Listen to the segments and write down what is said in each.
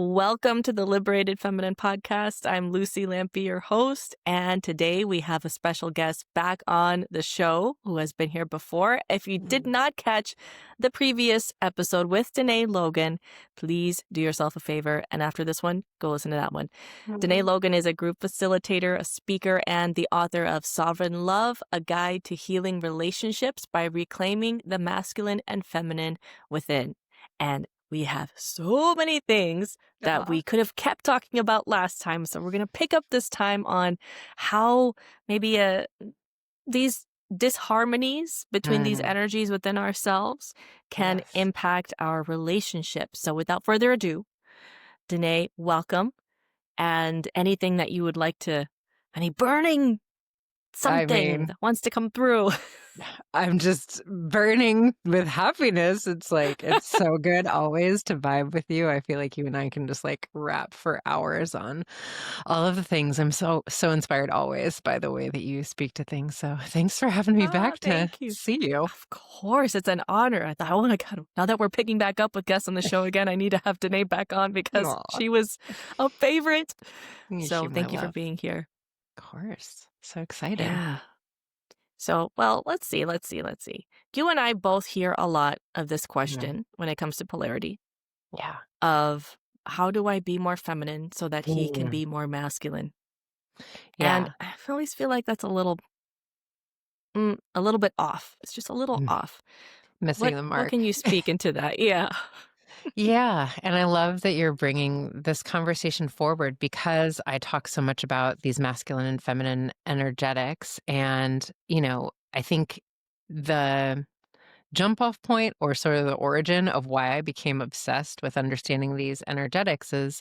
Welcome to the Liberated Feminine Podcast. I'm Lucy Lampy, your host, and today we have a special guest back on the show who has been here before. If you did not catch the previous episode with Dené Logan, please do yourself a favor, and after this one, go listen to that one. Dené Logan is a group facilitator, a speaker, and the author of Sovereign Love, a guide to healing relationships by reclaiming the masculine and feminine within. And we have so many things that we could have kept talking about last time. So we're going to pick up this time on how maybe these disharmonies between these energies within ourselves can impact our relationships. So without further ado, Dené, welcome. And anything that you would like to, any burning something that wants to come through. I'm just burning with happiness. It's like, it's so good always to vibe with you. I feel like you and I can just like rap for hours on all of the things. I'm so inspired always by the way that you speak to things. So thanks for having me back to see you. Of course, it's an honor. I thought, oh my God, now that we're picking back up with guests on the show again, I need to have Dené back on because she was a favorite. So thank you for being here. Of course. So excited. Yeah. So, well, let's see. You and I both hear a lot of this question when it comes to polarity. Yeah. Of how do I be more feminine so that he can be more masculine? Yeah. And I always feel like that's a little bit off. It's just a little off. Missing the mark. What can you speak into that? Yeah. Yeah. And I love that you're bringing this conversation forward because I talk so much about these masculine and feminine energetics. And, I think the jump off point or sort of the origin of why I became obsessed with understanding these energetics is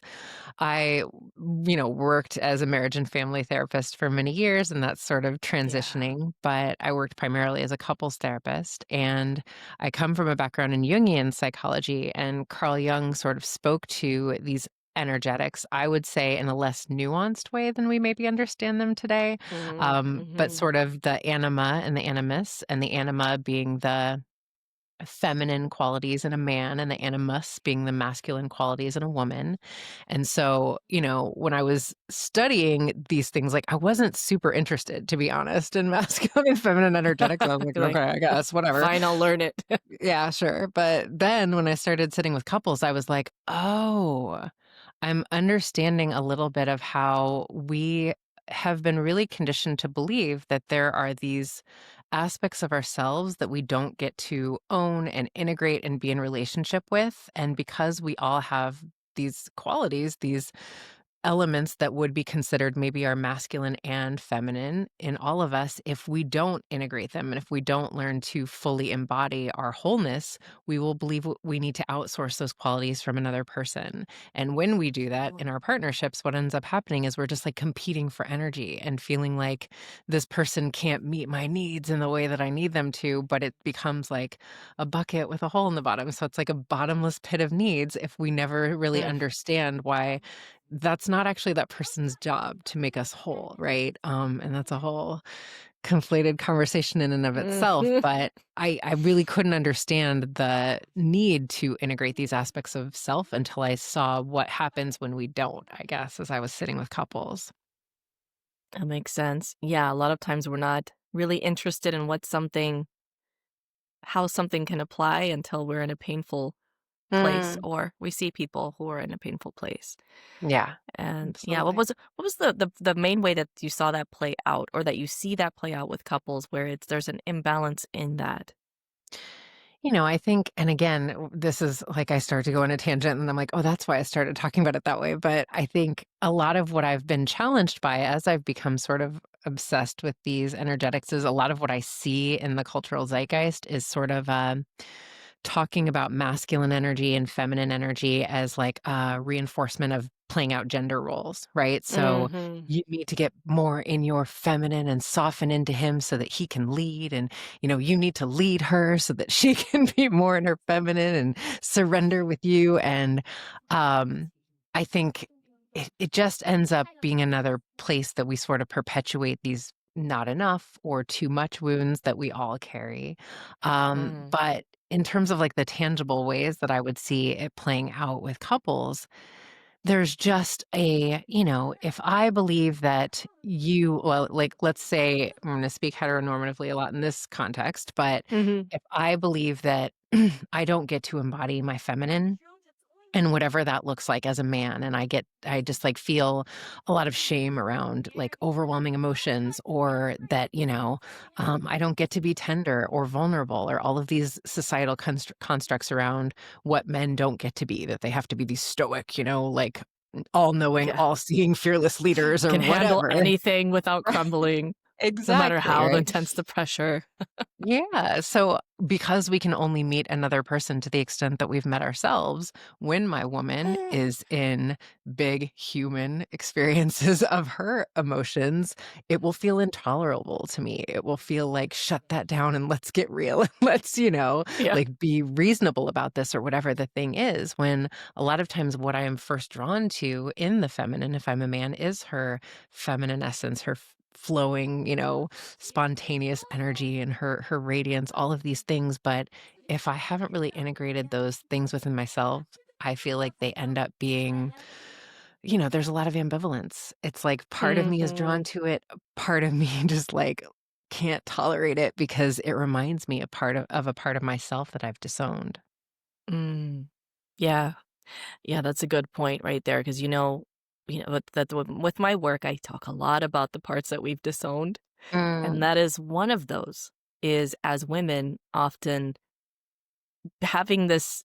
I, worked as a marriage and family therapist for many years, and that's sort of transitioning, but I worked primarily as a couples therapist, and I come from a background in Jungian psychology, and Carl Jung sort of spoke to these energetics, I would say, in a less nuanced way than we maybe understand them today, but sort of the anima and the animus, and the anima being the feminine qualities in a man and the animus being the masculine qualities in a woman. And so, when I was studying these things, like I wasn't super interested, to be honest, in masculine and feminine energetics. I was like, okay, I guess, whatever. Fine, I'll learn it. Yeah, sure. But then when I started sitting with couples, I was like, oh, I'm understanding a little bit of how we have been really conditioned to believe that there are these aspects of ourselves that we don't get to own and integrate and be in relationship with. And because we all have these qualities, these elements that would be considered maybe our masculine and feminine in all of us, if we don't integrate them and if we don't learn to fully embody our wholeness, we will believe we need to outsource those qualities from another person. And when we do that in our partnerships, what ends up happening is we're just like competing for energy and feeling like this person can't meet my needs in the way that I need them to, but it becomes like a bucket with a hole in the bottom. So it's like a bottomless pit of needs if we never really understand why that's not actually that person's job to make us whole, right? And that's a whole conflated conversation in and of itself. But I really couldn't understand the need to integrate these aspects of self until I saw what happens when we don't, I guess, as I was sitting with couples. That makes sense. Yeah, a lot of times we're not really interested in how something can apply until we're in a painful place or we see people who are in a painful place. Yeah. And absolutely. yeah, what was the main way that you saw that play out or that you see that play out with couples where there's an imbalance in that? I think, and again, this is like I start to go on a tangent and I'm like, oh, that's why I started talking about it that way. But I think a lot of what I've been challenged by as I've become sort of obsessed with these energetics is a lot of what I see in the cultural zeitgeist is sort of talking about masculine energy and feminine energy as like a reinforcement of playing out gender roles, right? So you need to get more in your feminine and soften into him so that he can lead. And, you need to lead her so that she can be more in her feminine and surrender with you. And I think it just ends up being another place that we sort of perpetuate these not enough or too much wounds that we all carry. But in terms of like the tangible ways that I would see it playing out with couples, there's just if I believe that well, like, let's say I'm gonna speak heteronormatively a lot in this context, but Mhm. if I believe that I don't get to embody my feminine and whatever that looks like as a man, and I just, like, feel a lot of shame around, like, overwhelming emotions or that, I don't get to be tender or vulnerable or all of these societal constructs around what men don't get to be, that they have to be these stoic, like, all-knowing, Yeah. all-seeing, fearless leaders or Can handle whatever. anything without crumbling, no matter Exactly, how right? intense the pressure. Yeah, so because we can only meet another person to the extent that we've met ourselves, when my woman is in big human experiences of her emotions, it will feel intolerable to me. It will feel like, shut that down and let's get real. Let's, Yeah. like be reasonable about this or whatever the thing is. When a lot of times what I am first drawn to in the feminine, if I'm a man, is her feminine essence, her flowing, spontaneous energy and her radiance, all of these things, but if I haven't really integrated those things within myself, I feel like they end up being, there's a lot of ambivalence. It's like part of me is drawn Mhm. to it, part of me just like can't tolerate it because it reminds me a part of myself that I've disowned. Mm. Yeah. Yeah, that's a good point right there, 'cause, with my work, I talk a lot about the parts that we've disowned, and Mm, that is one of those, is as women often having this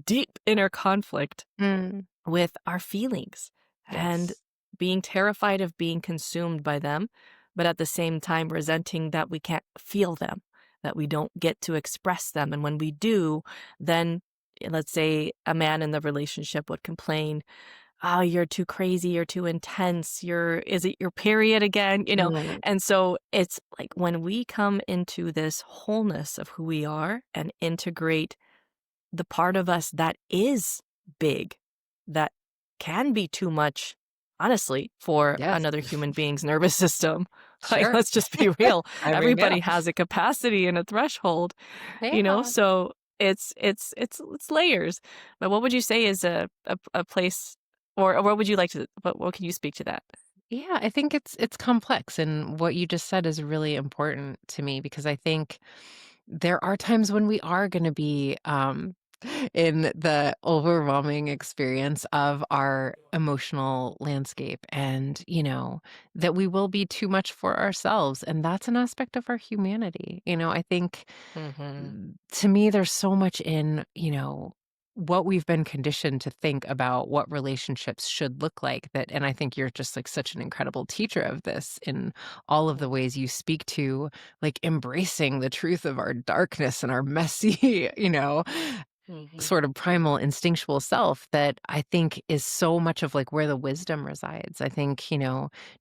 deep inner conflict mm, with our feelings and yes. being terrified of being consumed by them, but at the same time resenting that we can't feel them, that we don't get to express them. And when we do, then let's say a man in the relationship would complain, "Oh, you're too crazy, you're too intense, is it your period again?" Mm, And so it's like when we come into this wholeness of who we are and integrate the part of us that is big, that can be too much, honestly, for yes. another human being's nervous system. Like, Sure. let's just be real. I mean, yeah. Everybody has a capacity and a threshold, Yeah. so it's layers. But what would you say is a place, or what would you like to what can you speak to that? Yeah, I think it's complex, and what you just said is really important to me because I think there are times when we are going to be in the overwhelming experience of our emotional landscape, and that we will be too much for ourselves, and that's an aspect of our humanity. I think Mhm. to me, there's so much in, what we've been conditioned to think about what relationships should look like that, and I think you're just like such an incredible teacher of this in all of the ways you speak to like embracing the truth of our darkness and our messy, Mhm. sort of primal instinctual self that I think is so much of like where the wisdom resides. I think,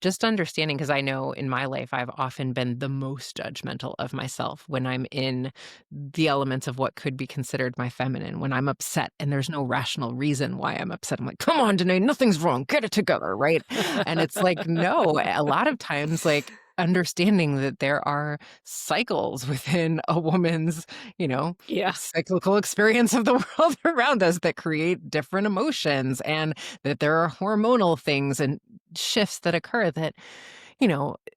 just understanding because I know in my life I've often been the most judgmental of myself when I'm in the elements of what could be considered my feminine. When I'm upset and there's no rational reason why I'm upset, I'm like, come on, Danae, nothing's wrong. Get it together, right? And it's like, no, a lot of times, like, understanding that there are cycles within a woman's, you know, Yeah. cyclical experience of the world around us that create different emotions, and that there are hormonal things and shifts that occur that,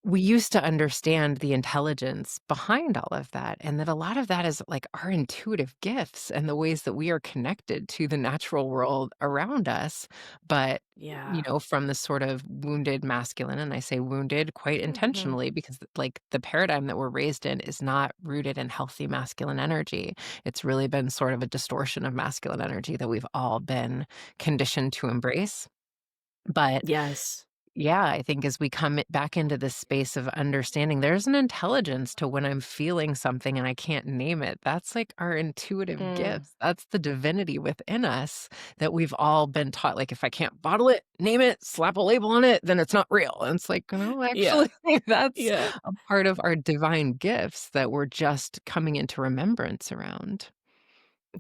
we used to understand the intelligence behind all of that, and that a lot of that is like our intuitive gifts and the ways that we are connected to the natural world around us. But, Yeah. from this sort of wounded masculine, and I say wounded quite Mhm. intentionally because, like, the paradigm that we're raised in is not rooted in healthy masculine energy. It's really been sort of a distortion of masculine energy that we've all been conditioned to embrace. But Yes. yeah, I think as we come back into this space of understanding, there's an intelligence to when I'm feeling something and I can't name it. That's like our intuitive Mm. gifts. That's the divinity within us that we've all been taught. Like, if I can't bottle it, name it, slap a label on it, then it's not real. And it's like, no, Yeah. actually, that's Yeah. a part of our divine gifts that we're just coming into remembrance around.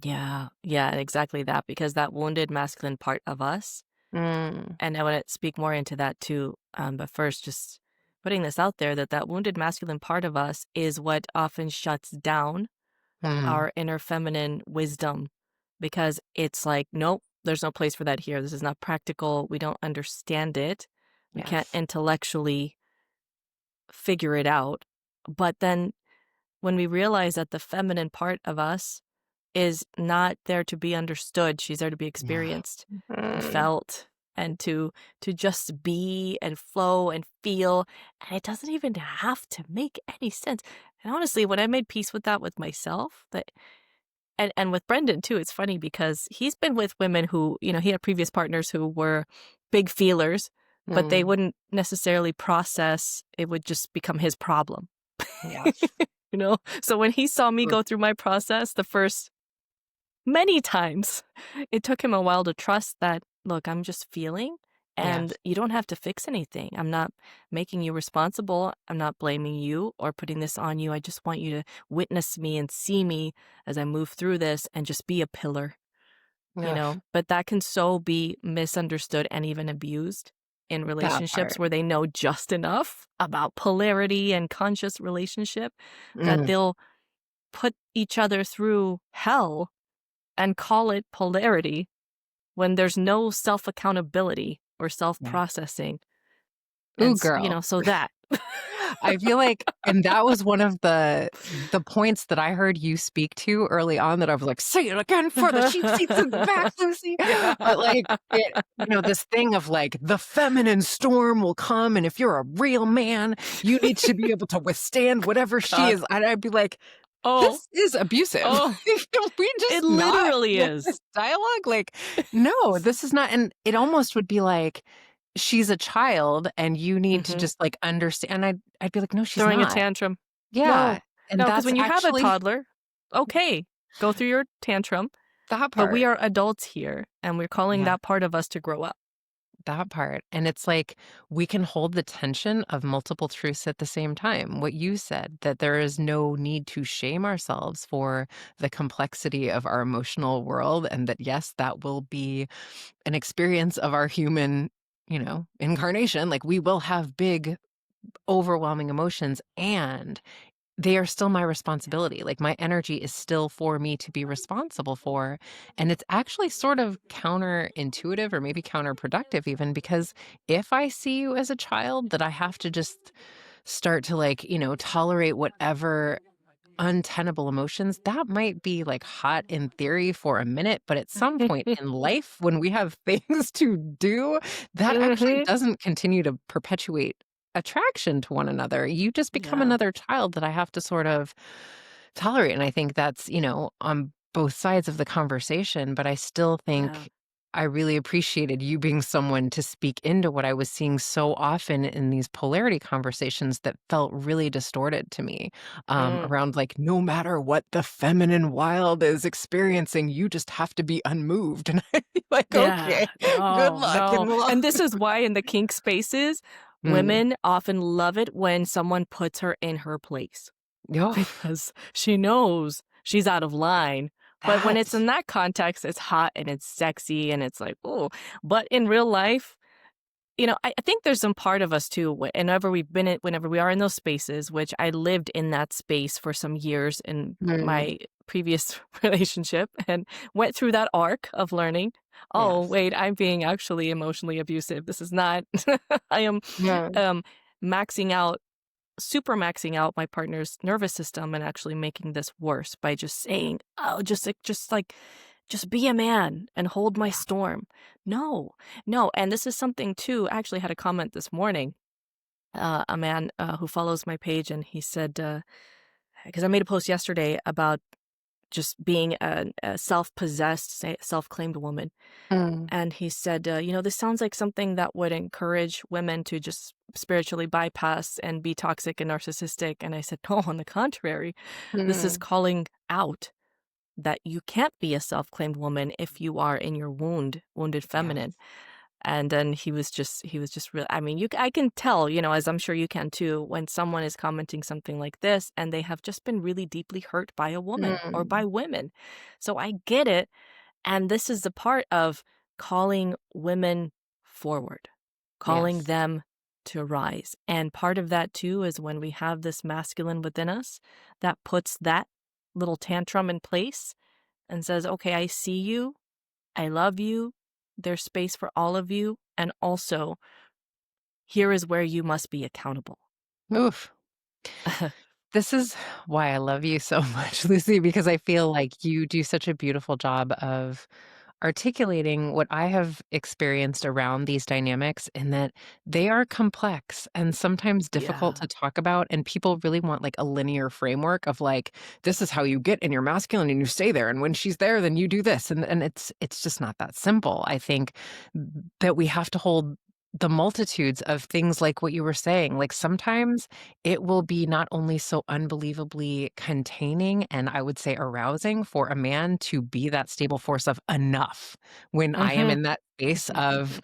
Yeah. Yeah, exactly that, because that wounded masculine part of us, Mm, and I wanna speak more into that too, but first, just putting this out there that that wounded masculine part of us is what often shuts down mm, our inner feminine wisdom, because it's like, "Nope. there's no place for that here. This is not practical. We don't understand it. We can't Yes. intellectually figure it out. But then when we realize that the feminine part of us is not there to be understood, she's there to be Yeah. experienced and Mm. felt and to just be and flow and feel, and it doesn't even have to make any sense. And honestly, when I made peace with that with myself, that and with Brendan too, it's funny because he's been with women who, he had previous partners who were big feelers, but they Mm. wouldn't necessarily process, it would just become his problem. Yes. So when he saw me Mm. go through my process the first many times, it took him a while to trust that, look, I'm just feeling and Yes. you don't have to fix anything. I'm not making you responsible. I'm not blaming you or putting this on you. I just want you to witness me and see me as I move through this and just be a pillar, Ugh, But that can so be misunderstood and even abused in that relationships part. where they know just enough about polarity and conscious relationship that Mm. they'll put each other through hell and call it polarity when there's no self-accountability or Yeah. self-processing. Ooh, And, girl. so that. I feel like and that was one of the points that I heard you speak to early on that I was like, "Say it again for the cheap seats in the back, Lucy." Yeah. But, like, this thing of, like, the feminine storm will come, and if you're a real man, you need to be able to withstand whatever she God. is, and I'd be like, Oh, "This is abusive." oh, Can we it just not literally get this is. dialogue? Like, no, this is not and it almost would be like she's a child and you need to Mhm. just, like, understand and I'd be like, "No, she's Throwing a not." tantrum. Yeah, No. and No, because that's when you have a actually toddler, okay, go through your tantrum, that but we part, are adults here, and we're calling yeah, that part of us to grow up. that part, and it's like, we can hold the tension of multiple truths at the same time. What you said, that there is no need to shame ourselves for the complexity of our emotional world, and that, yes, that will be an experience of our human, incarnation, like, we will have big, overwhelming emotions, and they are still my responsibility. Like, my energy is still for me to be responsible for. And it's actually sort of counterintuitive or maybe counterproductive, even because if I see you as a child, that I have to just start to, like, tolerate whatever untenable emotions, that might be like hot in theory for a minute. But at some point in life, when we have things to do, that actually Mhm. doesn't continue to perpetuate attraction to one another. You just become Yeah, another child that I have to sort of tolerate. And I think that's, on both sides of the conversation. But I still yeah. think I really appreciated you being someone to speak into what I was seeing so often in these polarity conversations that felt really distorted to me, Mm. around like, no matter what the feminine wild is experiencing, you just have to be unmoved. And I'd be like, Yeah, okay, good no, luck no, in life. and this is why in the kink spaces, Mm. women often love it when someone puts her in her place Oh, because she knows she's out of line, but when it's that. in that context, it's hot and it's sexy and it's like, oh. But in real life, I think there's some part of us too, whenever we are in those spaces, which I lived in that space for some years in Mm. my previous relationship and went through that arc of learning. Oh, Yes. wait, I'm being actually emotionally abusive. This is not, I am Yeah. um, maxing out, super maxing out my partner's nervous system and actually making this worse by just saying, oh, just be a man and hold my Yeah. storm. No, no. And this is something too. I actually had a comment this morning. A man who follows my page, and he said, because I made a post yesterday about just being a self-possessed, self-claimed woman. Mm. And he said, this sounds like something that would encourage women to just spiritually bypass and be toxic and narcissistic. And I said, no, on the contrary, this is Mm. calling out that you can't be a self-claimed woman if you are in your wounded Yes. feminine. And then he was just real. I mean, I can tell, as I'm sure you can too, when someone is commenting something like this and they have just been really deeply hurt by a woman or by Mm. women. So I get it. And this is the part of calling women forward, calling Yes. them to rise. And part of that too is when we have this masculine within us that puts that little tantrum in place and says, okay, I see you. I love you. There's space for all of you. And also, here is where you must be accountable. Oof. This is why I love you so much, Lucy, because I feel like you do such a beautiful job of articulating what I have experienced around these dynamics in that they are complex and sometimes difficult Yeah. to talk about. And people really want like a linear framework of like, this is how you get in your masculine and you stay there. And when she's there, then you do this. And it's just not that simple. I think that we have to hold the multitudes of things like what you were saying. Like sometimes it will be not only so unbelievably containing and I would say arousing for a man to be that stable force of enough when I am Mhm. in that space of,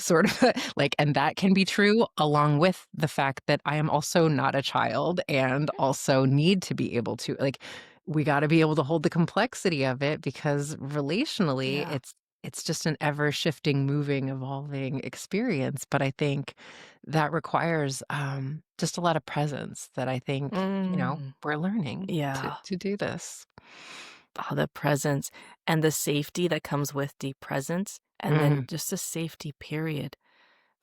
sort of like, and that can be true along with the fact that I am also not a child and also need to be able to, like, we got to be able to hold the complexity of it because relationally Yeah. it's just an ever shifting, moving, evolving experience. But I think that requires just a lot of presence that I think, Mm. we're learning to, Yeah. to do this. Oh, the presence and the safety that comes with deep presence, and then Mm, just a safety period.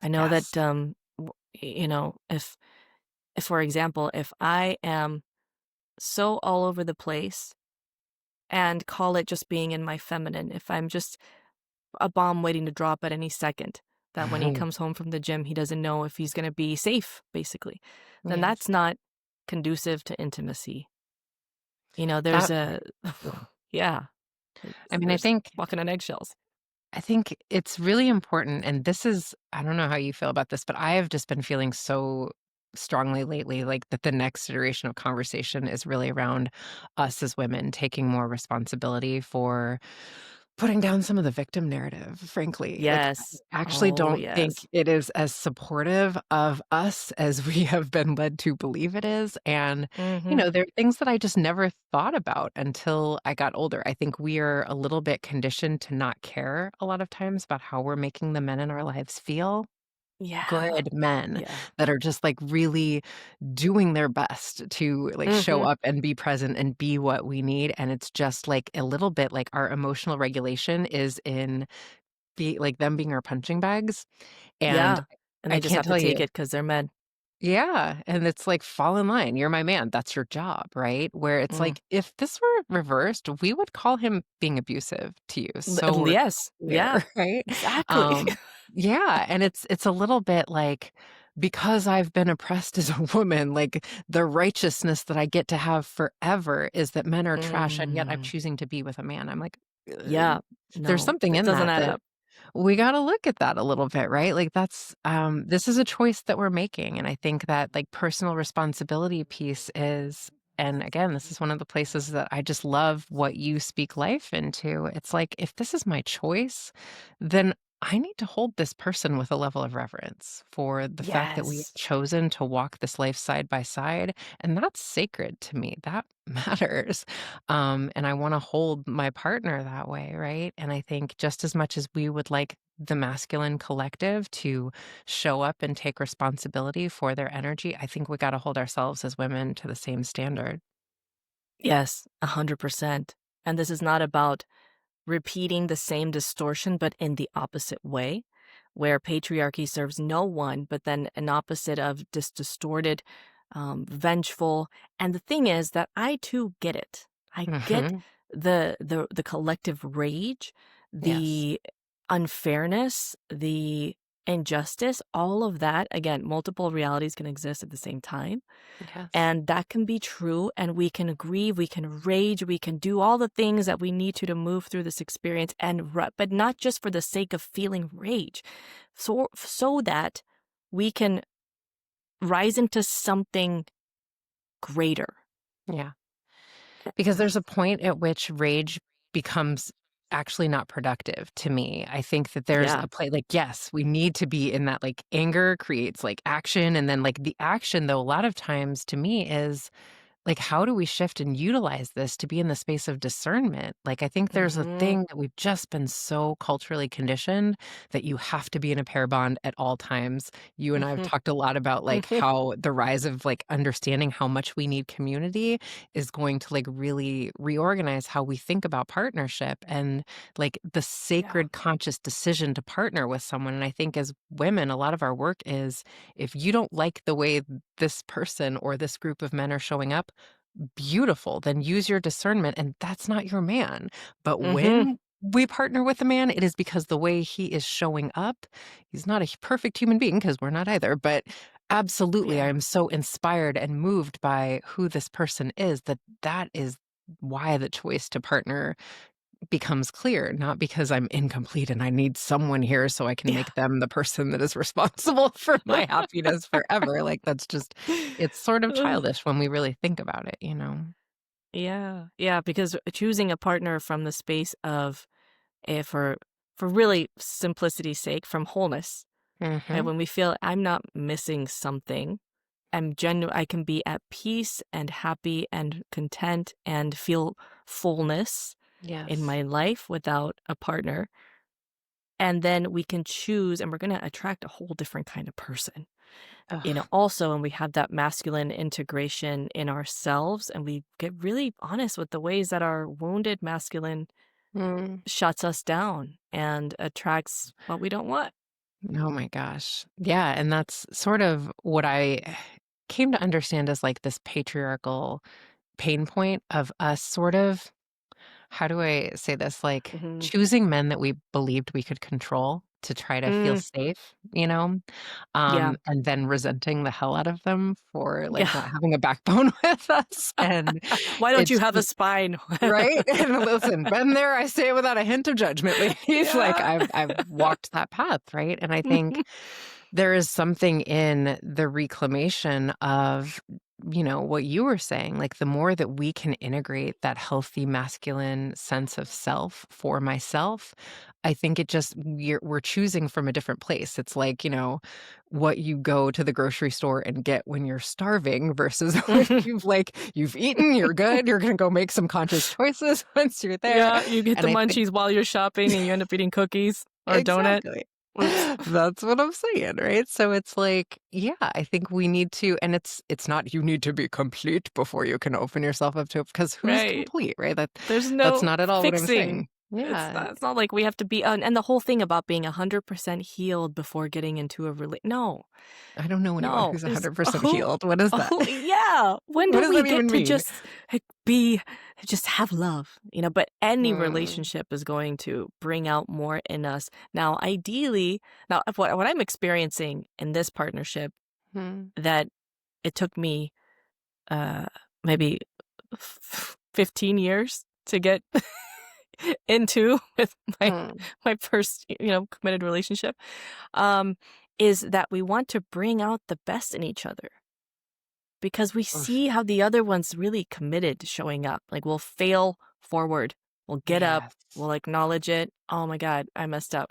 I know yes. that, if, for example, if I am so all over the place and call it just being in my feminine, if I'm just a bomb waiting to drop at any second, that when he comes home from the gym, he doesn't know if he's gonna be safe, basically, then Yes. that's not conducive to intimacy. There's That a yeah. yeah, I mean, there's walking on eggshells. I think it's really important, and this is I don't know how you feel about this, but I have just been feeling so strongly lately, like that the next iteration of conversation is really around us as women taking more responsibility for putting down some of the victim narrative, frankly. Like, Yes. I actually Oh, don't think yes. it is as supportive of us as we have been led to believe it is, and, Mhm. there are things that I just never thought about until I got older. I think we are a little bit conditioned to not care a lot of times about how we're making the men in our lives feel. Yeah. Good men Yeah. that are just, like, really doing their best to, like, show Mhm. up and be present and be what we need, and it's just, like, a little bit like our emotional regulation is in like, them being our punching bags, and Yeah. And I they just can't have to tell take you it because 'cause they're men. yeah, and it's like, fall in line, you're my man, that's your job, right? Where it's Mm. like, if this were reversed, we would call him being abusive to you, so we're Yes. Yeah. clear, right? Exactly. Um, yeah, and it's a little bit like, because I've been oppressed as a woman, like, the righteousness that I get to have forever is that men are trash, and yet I'm Mm. choosing to be with a man. I'm like, "Uh, Yeah. there's No, something it in doesn't that add that up. we gotta look at that a little bit, right? Like that's this is a choice that we're making. And I think that like personal responsibility piece is and again, this is one of the places that I just love what you speak life into. It's like if this is my choice, then I need to hold this person with a level of reverence for the fact that we have Yes. chosen to walk this life side by side. And that's sacred to me. That matters. And I want to hold my partner that way, right? And I think just as much as we would like the masculine collective to show up and take responsibility for their energy, I think we got to hold ourselves as women to the same standard. Yes, 100%. And this is not about repeating the same distortion, but in the opposite way, where patriarchy serves no one, but then an opposite of distorted, vengeful. And the thing is that I too get it. I get Hmm. the collective rage, Yes. the unfairness, the injustice, all of that. Again, multiple realities can exist at the same time. Yes. And that can be true. And we can grieve, we can rage, we can do all the things that we need to move through this experience but not just for the sake of feeling rage. So that we can rise into something greater. Yeah. Because there's a point at which rage becomes actually not productive to me. I think that there's Yeah. a play like, yes, we need to be in that like anger creates like action. And then like the action though, a lot of times to me is like, how do we shift and utilize this to be in the space of discernment? Like, I think there's a Mhm. thing that we've just been so culturally conditioned that you have to be in a pair bond at all times. You and I have Mhm. talked a lot about, like, Mhm. how the rise of, like, understanding how much we need community is going to, like, really reorganize how we think about partnership and, like, the Yeah. sacred conscious decision to partner with someone. And I think as women, a lot of our work is if you don't like the way this person or this group of men are showing up, beautiful, then use your discernment, and that's not your man. But Mhm. when we partner with a man, it is because the way he is showing up, he's not a perfect human being because we're not either, but absolutely, I Yeah. am so inspired and moved by who this person is that that is why the choice to partner becomes clear, not because I'm incomplete and I need someone here so I can Yeah. make them the person that is responsible for my happiness forever. Like, that's just it's sort of Ugh. childish when we really think about it, you know? Yeah. Yeah, because choosing a partner from the space of for really simplicity's sake, from wholeness, right? Mhm. When we feel I'm not missing something, I can be at peace and happy and content and feel fullness in Yes. my life without a partner. And then we can choose and we're going to attract a whole different kind of person. Ugh. Also, when we have that masculine integration in ourselves and we get really honest with the ways that our wounded masculine Mm. shuts us down and attracts what we don't want. Oh my gosh. Yeah, and that's sort of what I came to understand as, like, this patriarchal pain point of us sort of how do I say this? Like, Mhm. choosing men that we believed we could control to try to feel Mm, safe, you know? yeah. And then resenting the hell out of them for, like, Yeah. not having a backbone with us, and Why don't you it's have a just spine? right? And listen, been there, I say it without a hint of judgment, ladies, like, Yeah. I've walked that path, right? And I think there is something in the reclamation of, you know, what you were saying, like, the more that we can integrate that healthy masculine sense of self for myself, I think it just we're choosing from a different place. It's like, you know, what you go to the grocery store and get when you're starving versus when you've eaten, you're good, you're gonna go make some conscious choices once you're there. Yeah, you get the And I think munchies while you're shopping and you end up eating cookies or a donut. exactly. Oops. That's what I'm saying, right? So it's like, yeah, I think we need to and it's not you need to be complete before you can open yourself up to it because who's Right. complete, right? There's That's no not at all what I'm fixing. saying. Yeah. It's not like we have to be and the whole thing about being 100% healed before getting into a no. I don't know anyone No, who's there's 100% who healed. What is that? oh, yeah. When What do does we that get even to mean? just, be just have love, But any Mm, relationship is going to bring out more in us. Now, ideally what I'm experiencing in this partnership mm, that it took me, uh, maybe 15 years to get into with my mm. my first, committed relationship, um, is that we want to bring out the best in each other because we Oof. see how the other one's really committed to showing up. Like, we'll fail forward, we'll get up, Yes. we'll acknowledge it. "Oh my god, I messed up.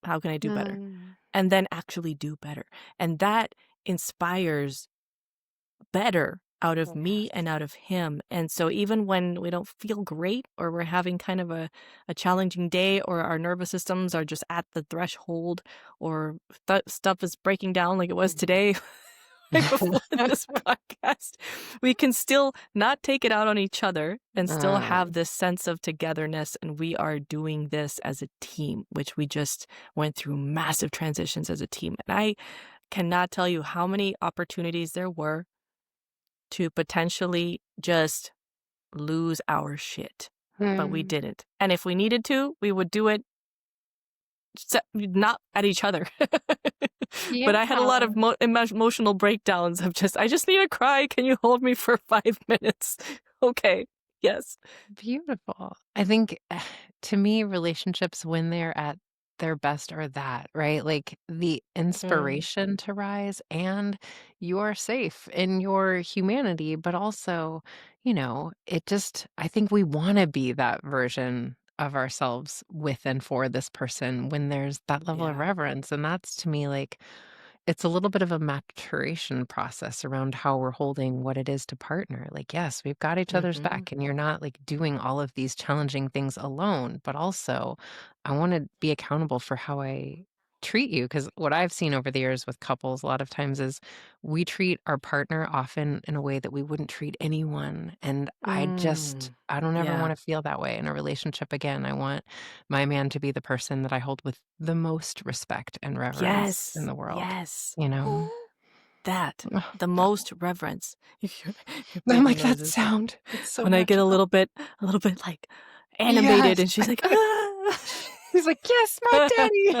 How can I do better?" Mm. And then actually do better. And that inspires better out of me and Yes. out of him. And so even when we don't feel great or we're having kind of a challenging day or our nervous systems are just at the threshold or stuff is breaking down like it was Mhm. today, right before this podcast, we can still not take it out on each other and still have Mm. this sense of togetherness. And we are doing this as a team, which we just went through massive transitions as a team. And I cannot tell you how many opportunities there were to potentially just lose our shit, but we Mm. didn't. And if we needed to, we would do it not at each other. Yeah. But I had a lot of emotional breakdowns of I just need to cry. Can you hold me for 5 minutes? Okay. Yes. Beautiful. I think to me, relationships when they're at their best are that, right? Like the Mhm. inspiration to rise and you're safe in your humanity, but also, you know, it just, I think we want to be that version of ourselves with and for this person when there's that level of Yeah. reverence. And that's to me like it's a little bit of a maturation process around how we're holding what it is to partner. Like, yes, we've got each other's Mhm. back, and you're not like doing all of these challenging things alone, but also I want to be accountable for how I treat you. Because what I've seen over the years with couples a lot of times is we treat our partner often in a way that we wouldn't treat anyone. And Mm. I don't ever Yeah. want to feel that way in a relationship again. I want my man to be the person that I hold with the most respect and reverence in Yes. the world, Yes. you know? That. Ugh, The most reverence. Your I'm baby like, "That noises. sound, it's so When I get magical." a little bit, like, animated Yes. and she's like, "Ah." He's like, "Yes, my daddy."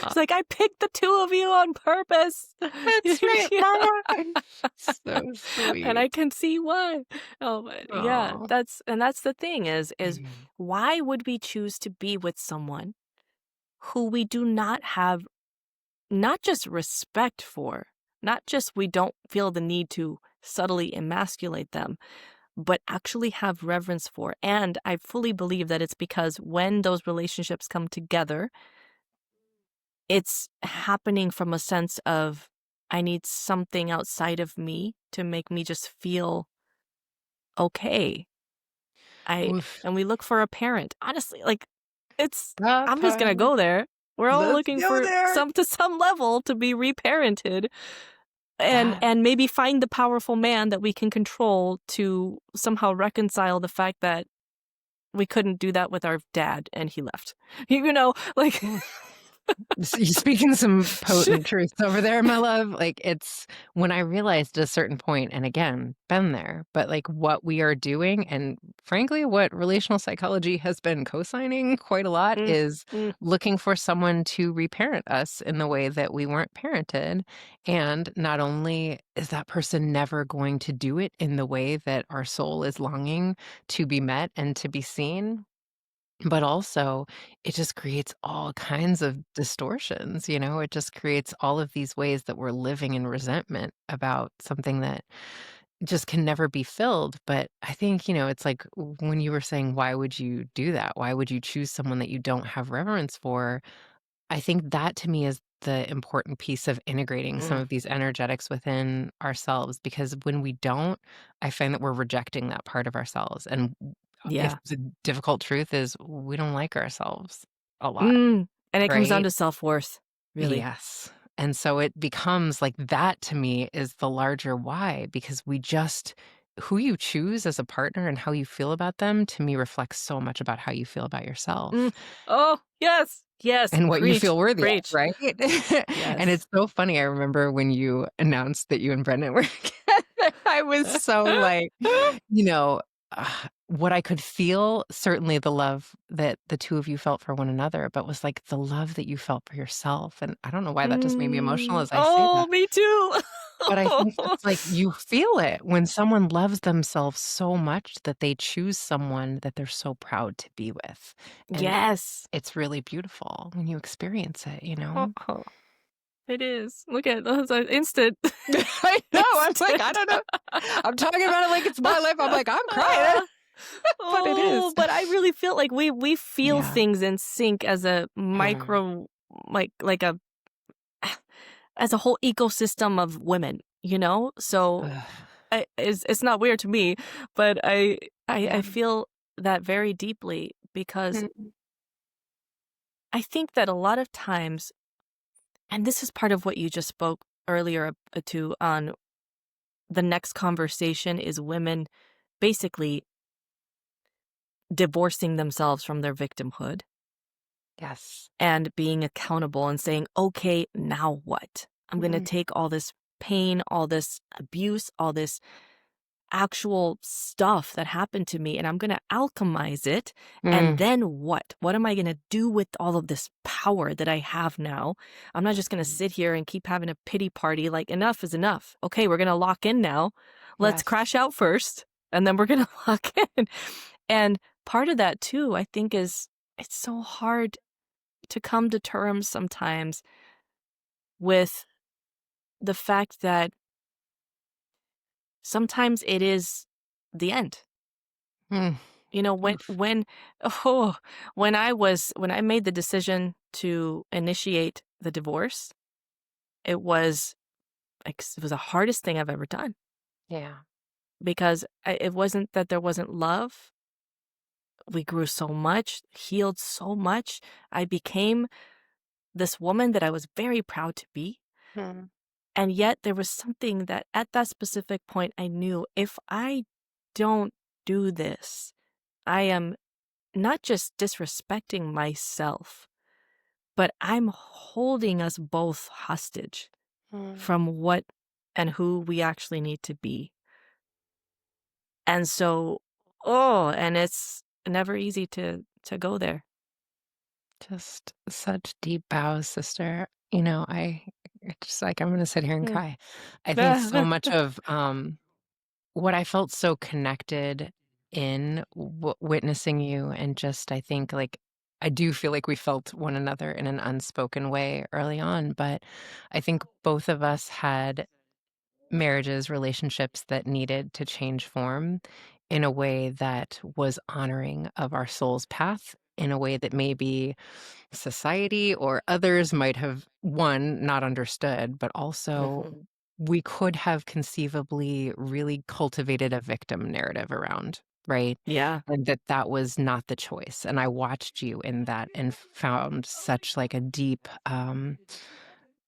She's like, "I picked the 2 of you on purpose." That's right, mama. So And I sweet. can see why. Oh, but yeah, Oh. that's the thing is Mm. why would we choose to be with someone who we do not have not just respect for, not just we don't feel the need to subtly emasculate them, but actually have reverence for. And I fully believe that it's because when those relationships come together, it's happening from a sense of I need something outside of me to make me just feel okay. I Oof. and we look for a parent. Honestly, like it's That I'm just gonna part. go there. We're all Let's looking go for there. some level to be reparented That and maybe find the powerful man that we can control to somehow reconcile the fact that we couldn't do that with our dad and he left. You know, like You're speaking some potent truths over there, my love. Like, it's when I realized at a certain point, and again, been there, but like what we are doing, and frankly, what relational psychology has been co signing quite a lot mm, is mm, looking for someone to reparent us in the way that we weren't parented. And not only is that person never going to do it in the way that our soul is longing to be met and to be seen, but also, it just creates all kinds of distortions, you know? It just creates all of these ways that we're living in resentment about something that just can never be filled. But I think, it's like when you were saying, why would you do that? Why would you choose someone that you don't have reverence for? I think that to me is the important piece of integrating some mm. of these energetics within ourselves, because when we don't, I find that we're rejecting that part of ourselves. And if Yeah. the difficult truth is we don't like ourselves a lot, And it comes down right? to self-worth, really. Yes. And so it becomes like that to me is the larger why, because who you choose as a partner and how you feel about them to me reflects so much about how you feel about yourself Mm. Oh, yes. Yes. and what you Preach. feel worthy of, Preach. right? And Yes. it's so funny. I remember when you announced that you and Brendan were together, I was so like, you know, what I could feel, certainly the love that the two of you felt for one another, but was like the love that you felt for yourself. And I don't know why that just made me emotional as I say Oh, that. me too. But I think that's like you feel it when someone loves themselves so much that they choose someone that they're so proud to be with. And Yes. it's really beautiful when you experience it, you know? Oh, it is. Look at those instant. I know, I'm like, I Instant. don't know. I'm talking about it like it's my life. I'm like, I'm crying, but it is. Oh, but I really feel like we feel Yeah. things in sync as a Mm. micro like a as a whole ecosystem of women, you know? So Ugh. it's not weird to me, but I Yeah. feel that very deeply because Mm. I think that a lot of times, and this is part of what you just spoke earlier to on the next conversation is women basically divorcing themselves from their victimhood Yes. and being accountable and saying, okay, now what? I'm going to Mm. take all this pain, all this abuse, all this actual stuff that happened to me and I'm going to alchemize it. And Mm. then what? What am I going to do with all of this power that I have now? I'm not just going to Mhm. sit here and keep having a pity party. Like, enough is enough. Okay, we're going to lock in now. Let's Yes. crash out first and then we're going to lock in. And part of that too, I think, is it's so hard to come to terms sometimes with the fact that sometimes it is the end. Mm. You know, Oof. oh, when I made the decision to initiate the divorce, it was it was the hardest thing I've ever done Yeah. because it wasn't that there wasn't love. We grew so much, healed so much. I became this woman that I was very proud to be. Mm, And yet there was something that at that specific point I knew if I don't do this, I am not just disrespecting myself, but I'm holding us both hostage mm. from what and who we actually need to be. And so, oh, and it's never easy to go there. Just such deep bows, sister. You know, it's just like I'm gonna sit here and Mm. cry. I think so much of what I felt so connected in witnessing you, and just I think like I do feel like we felt one another in an unspoken way early on, but I think both of us had marriages, relationships that needed to change form in a way that was honoring of our soul's path, in a way that maybe society or others might have, one, not understood, but also Mhm. we could have conceivably really cultivated a victim narrative around, right? Yeah. And that was not the choice. And I watched you in that and found such like a deep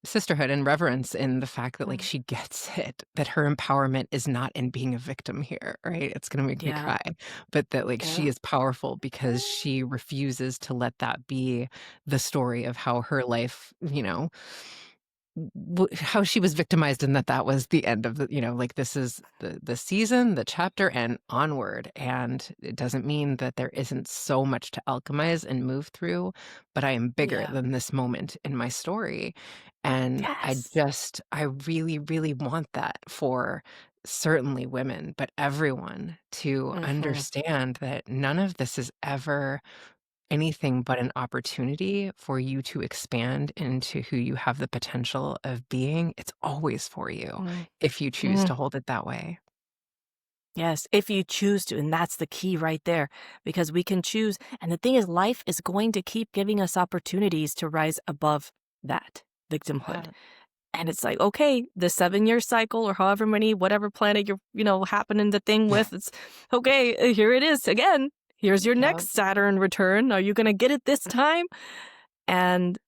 sisterhood and reverence in the fact that like Mm. she gets it, that her empowerment is not in being a victim here, right? It's gonna make me Yeah. cry. But that like she Yeah. is powerful because she refuses to let that be the story of how her life, how she was victimized, and that was the end of like this is the season, the chapter, and onward. And it doesn't mean that there isn't so much to alchemize and move through, but I am bigger Yeah. than this moment in my story. And Yes. I really, really want that for certainly women, but everyone to Mhm. understand that none of this is ever anything but an opportunity for you to expand into who you have the potential of being. It's always for you Mm. if you choose Mm. to hold it that way. Yes, if you choose to, and that's the key right there, because we can choose. And the thing is, life is going to keep giving us opportunities to rise above that victimhood. Yeah. And it's like, okay, the 7 year cycle or however many, whatever planet you're, happening the thing with, it's okay, here it is again. Here's your Yeah. next Saturn return. Are you going to get it this time? And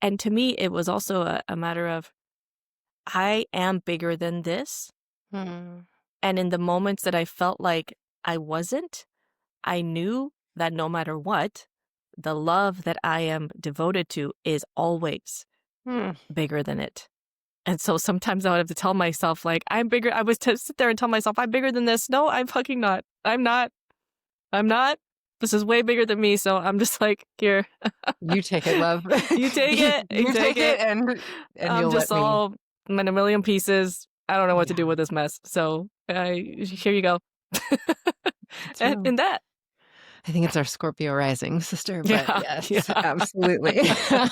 and to me, it was also a matter of, I am bigger than this. Hmm. And in the moments that I felt like I wasn't, I knew that no matter what, the love that I am devoted to is always Hmm. bigger than it. And so sometimes I would have to tell myself, like, I'm bigger. I was to sit there and tell myself, I'm bigger than this. No, I'm fucking not. I'm not. I'm not. This is way bigger than me. So I'm just like, here, You take it, love. you take you, it. You you take take it, it. and I'm you'll let just me. all I'm in a million pieces. I don't know what to do Yeah, with this mess. So here you go. it's And real. in that, I think it's our Scorpio rising, sister, but yeah, yes, yeah. absolutely.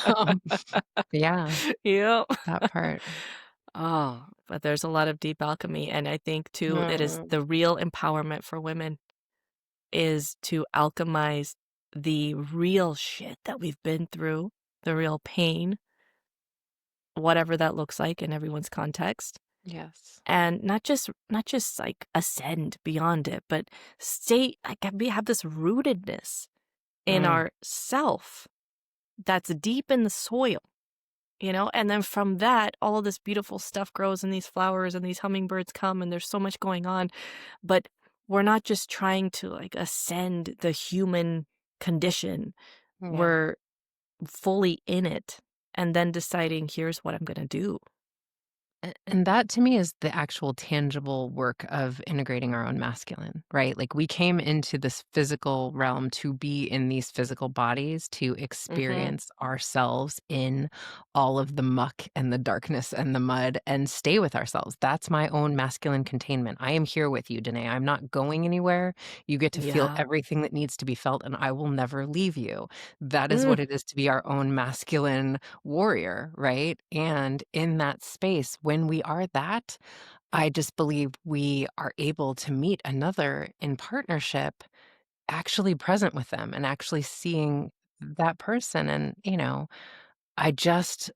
Um, yeah, Yep. that part. Oh, but there's a lot of deep alchemy, and I think too, it is Mm, the real empowerment for women is to alchemize the real shit that we've been through, the real pain, whatever that looks like in everyone's context. yes. And not just like ascend beyond it, but stay like we have this rootedness in Mm, our self that's deep in the soil, and then from that all of this beautiful stuff grows and these flowers and these hummingbirds come and there's so much going on. But we're not just trying to like ascend the human condition. yeah. We're fully in it and then deciding, here's what I'm going to do. And that to me is the actual tangible work of integrating our own masculine, right? Like we came into this physical realm to be in these physical bodies, to Mhm. experience ourselves in all of the muck and the darkness and the mud and stay with ourselves. That's my own masculine containment. I am here with you, Danae. I'm not going anywhere. You get to feel Yeah. everything that needs to be felt, and I will never leave you. That is Mm. what it is to be our own masculine warrior, right? And in that space, when we are that, I just believe we are able to meet another in partnership, actually present with them and actually seeing that person. And, I just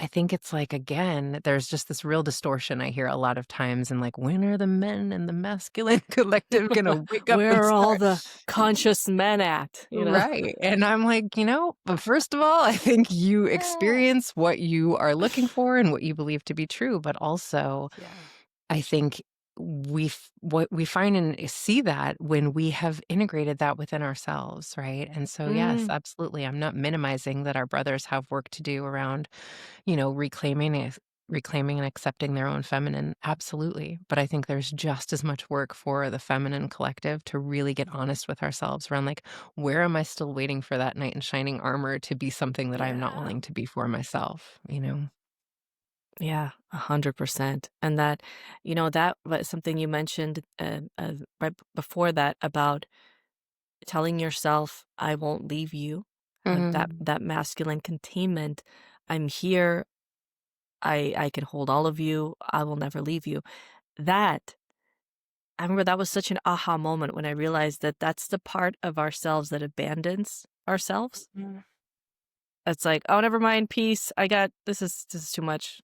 I think it's like, again, there's just this real distortion I hear a lot of times and like, when are the men and the masculine collective gonna wake up and Where are all start? the conscious men at, you know? Right. And I'm like, but first of all, I think you experience what you are looking for and what you believe to be true. But also, Yeah. I think what we find and see that when we have integrated that within ourselves, right? And so, yes, Mm, absolutely. I'm not minimizing that our brothers have work to do around reclaiming and accepting their own feminine, absolutely. But I think there's just as much work for the feminine collective to really get honest with ourselves around, like, where am I still waiting for that knight in shining armor to be something that I am not yeah. willing to be for myself, you know? Yeah, 100%. And that, that was something you mentioned right before that about telling yourself, I won't leave you. Mhm. That masculine containment. I'm here. I can hold all of you. I will never leave you. That I remember that was such an aha moment when I realized that that's the part of ourselves that abandons ourselves. Mhm. It's like, oh, never mind, peace. I got this is too much.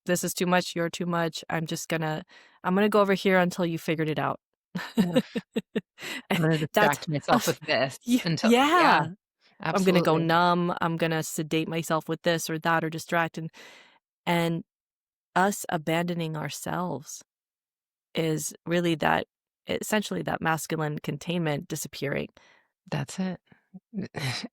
This is too much. You're too much. I'm gonna go over here until you figured it out. Oof. I'm gonna That's distract myself us. with this until yeah, Yeah. I'm gonna go absolutely. numb. I'm gonna sedate myself with this or that or distract, and us abandoning ourselves is really that essentially that masculine containment disappearing. That's it.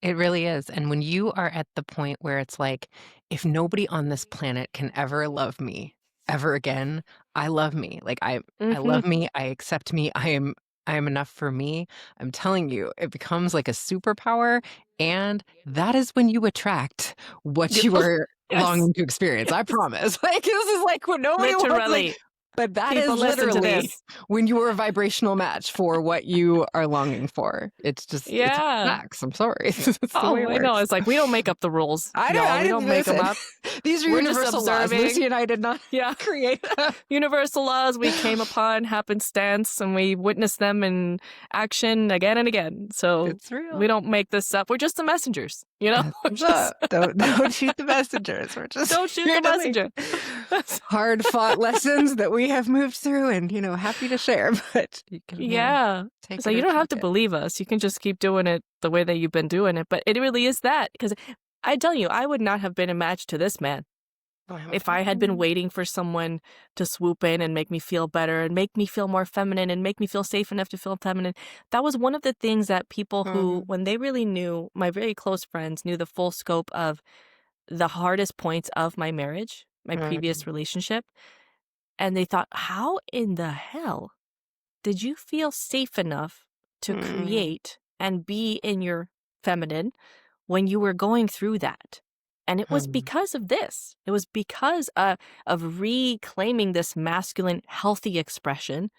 It really is, and when you are at the point where it's like, if nobody on this planet can ever love me ever again, I love me. Like, I Mhm. love me, I accept me, I am enough for me. I'm telling you, it becomes like a superpower, and that is when you attract what you are Yes. longing to experience, I promise. Like, this is like what nobody wants, like Literally. but that People is listen to literally this. when you are a vibrational match for what you are longing for. It's Yeah. facts, I'm sorry. It's the way Oh, it I know. works. It's like we don't make up the rules, y'all. I We didn't don't make them listen. up. These are We're just universal laws. Lucy observing. and I did not Yeah. create them. Universal laws we came upon happenstance and we witness them in action again and again. So It's we real. don't make this up. We're just the messengers, you know? We're Thumbs just up. Don't shoot the messengers. We're just don't shoot here the to make messenger. hard fought lessons that we have moved through and, happy to share, but you can, Yeah. take So it you or don't have chuck to it. believe us. You can just keep doing it the way that you've been doing it. But it really is that because I tell you, I would not have been a match to this man if I had been waiting for someone to swoop in and make me feel better and make me feel more feminine and make me feel safe enough to feel feminine. That was one of the things that people who, Mhm. when they really knew, my very close friends knew the full scope of the hardest points of my marriage, my previous Mhm. relationship, and they thought, how in the hell did you feel safe enough to Mhm. create and be in your feminine when you were going through that? And it was Mhm. because of this. It was because of reclaiming this masculine, healthy expression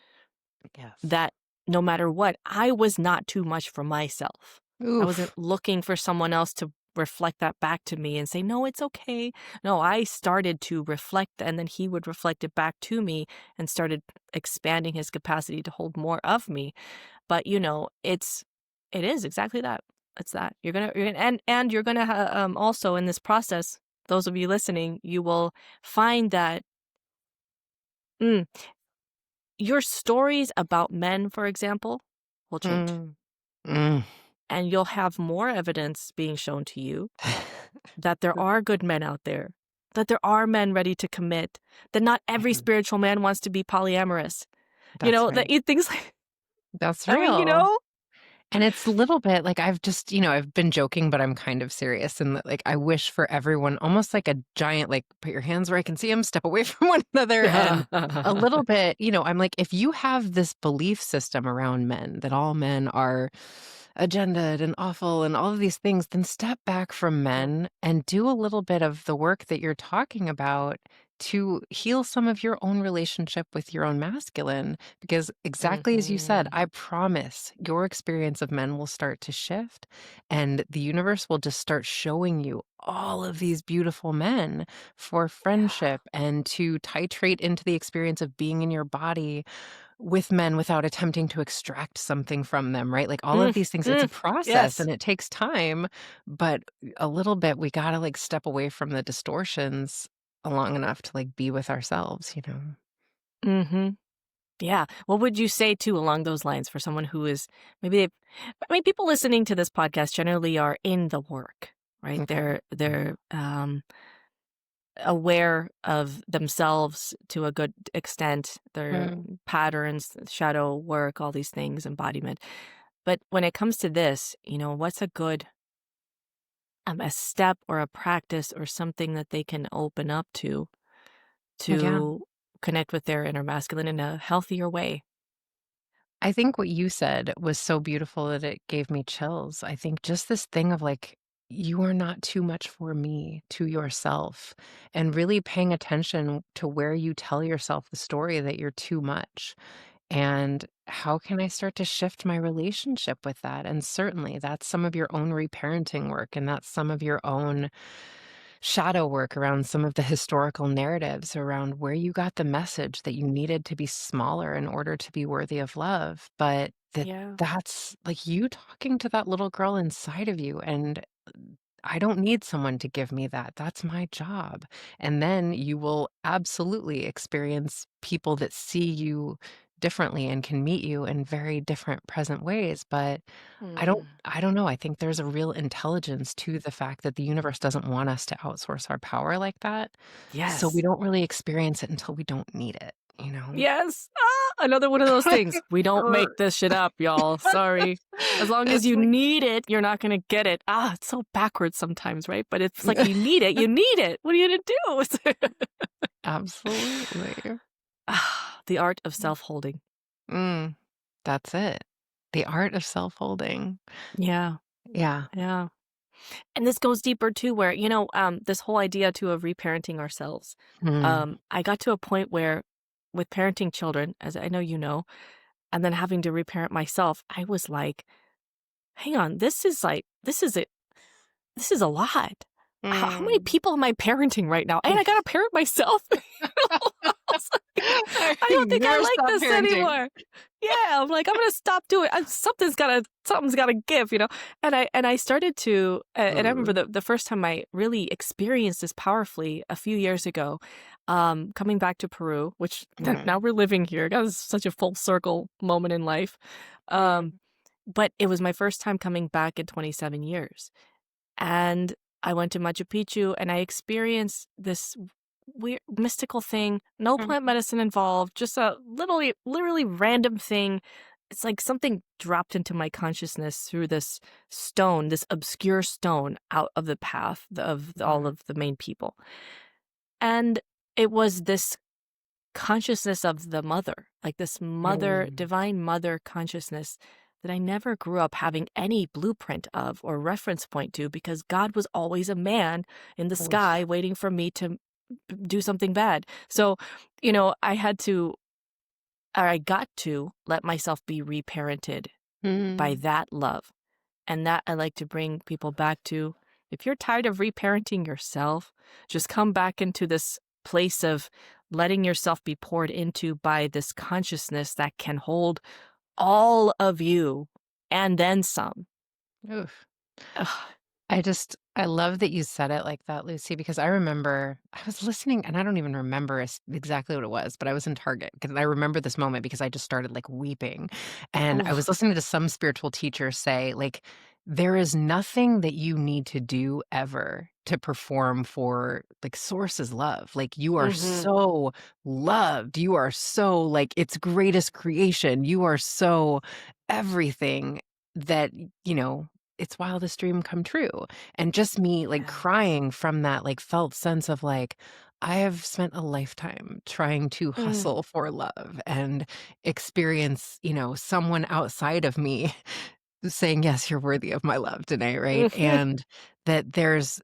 Yes. that no matter what, I was not too much for myself. I wasn't Oof. looking for someone else to reflect that back to me and say, no, it's okay. No, I started to reflect, and then he would reflect it back to me and started expanding his capacity to hold more of me. But it is exactly that. It's that and you're gonna also in this process. Those of you listening, you will find that mm, your stories about men, for example, will change, Mm. Mm. and you'll have more evidence being shown to you that there are good men out there, that there are men ready to commit, that not every Mhm. spiritual man wants to be polyamorous. That's That right. things like That's I mean, real. And it's a little bit like I've just, I've been joking, but I'm kind of serious. And that, like, I wish for everyone almost like a giant, like, put your hands where I can see them, step away from one another. And a little bit, I'm like, if you have this belief system around men, that all men are agendaed and awful and all of these things, then step back from men and do a little bit of the work that you're talking about to heal some of your own relationship with your own masculine. Because exactly as you said, Mhm. I promise your experience of men will start to shift and the universe will just start showing you all of these beautiful men for Yeah. friendship and to titrate into the experience of being in your body with men without attempting to extract something from them, right? Like all of Mm, these things, it's a mm, process yes. and it takes time, but a little bit we gotta like step away from the distortions long enough to like be with ourselves, you know? Hmm. Yeah. What would you say too along those lines for someone who is maybe they've, I mean, people listening to this podcast generally are in the work, right? Okay. They're aware of themselves to a good extent, their Mm, patterns, shadow work, all these things, embodiment. But when it comes to this, what's a step or a practice or something that they can open up yeah. to connect with their inner masculine in a healthier way? I think what you said was so beautiful that it gave me chills. I think just this thing of like, you are not too much for me to yourself, and really paying attention to where you tell yourself the story that you're too much. And how can I start to shift my relationship with that? And certainly that's some of your own reparenting work, and that's some of your own shadow work around some of the historical narratives around where you got the message that you needed to be smaller in order to be worthy of love. But Yeah. that's like you talking to that little girl inside of you. And I don't need someone to give me that. That's my job. And then you will absolutely experience people that see you differently and can meet you in very different present ways. But Mm. I don't know. I think there's a real intelligence to the fact that the universe doesn't want us to outsource our power like that. So we Yes. don't really experience it until we don't need it, you know? Yes. Another one of those things. We don't make this shit up, y'all. Sorry. As long as It's you like need it, you're not gonna get it. It's so backwards sometimes, right? But it's like you need it. You need it. What are you gonna do? absolutely. The art of self-holding. Mm, that's it. The art of self-holding. Yeah. Yeah. Yeah. And this goes deeper too, where, this whole idea too of reparenting ourselves. Mm, I got to a point where with parenting children, as I know you know, and then having to reparent myself, I was like, hang on, this is a lot. How many mm. people am I parenting right now? And I gotta parent myself. I was like, I don't think I Never like stop this parenting. anymore. Yeah, I'm like, I'm gonna stop doing. Something's gotta give, And I started to, and I remember Ugh. the first time I really experienced this powerfully a few years ago, coming back to Peru, which now Mhm, we're living here. That was such a full circle moment in life. Um, mm, but it was my first time coming back in 27 years. And I went to Machu Picchu and I experienced this weird mystical thing, no plant mhm. medicine involved, just a literally random thing. It's like something dropped into my consciousness through this stone, this obscure stone out of the path of all Mhm. of the main people. And it was this consciousness of the mother, like this mother, Mm. divine mother consciousness that I never grew up having any blueprint of or reference point to because God was always a man in the Oof. sky waiting for me to do something bad. So, I had to, or I got to let myself be reparented by Mm. that love. And that I like to bring people back to. If you're tired of reparenting yourself, just come back into this place of letting yourself be poured into by this consciousness that can hold all of you and then some. Oof. Ugh. I love that you said it like that, Lucy, because I remember I was listening and I don't even remember exactly what it was, but I was in Target because I remember this moment because I just started like weeping. And I was Oof. listening to some spiritual teacher say, like, there is nothing that you need to do ever to perform for like source's love. Like you are Mhm. so loved. You are so like its greatest creation. You are so everything that, you know, it's wildest dream come true. And just me, like, Yeah. crying from that, like, felt sense of, like, I have spent a lifetime trying to Mm. hustle for love and experience, you know, someone outside of me saying, "Yes, you're worthy of my love, Danae," right? Mhm. And that there is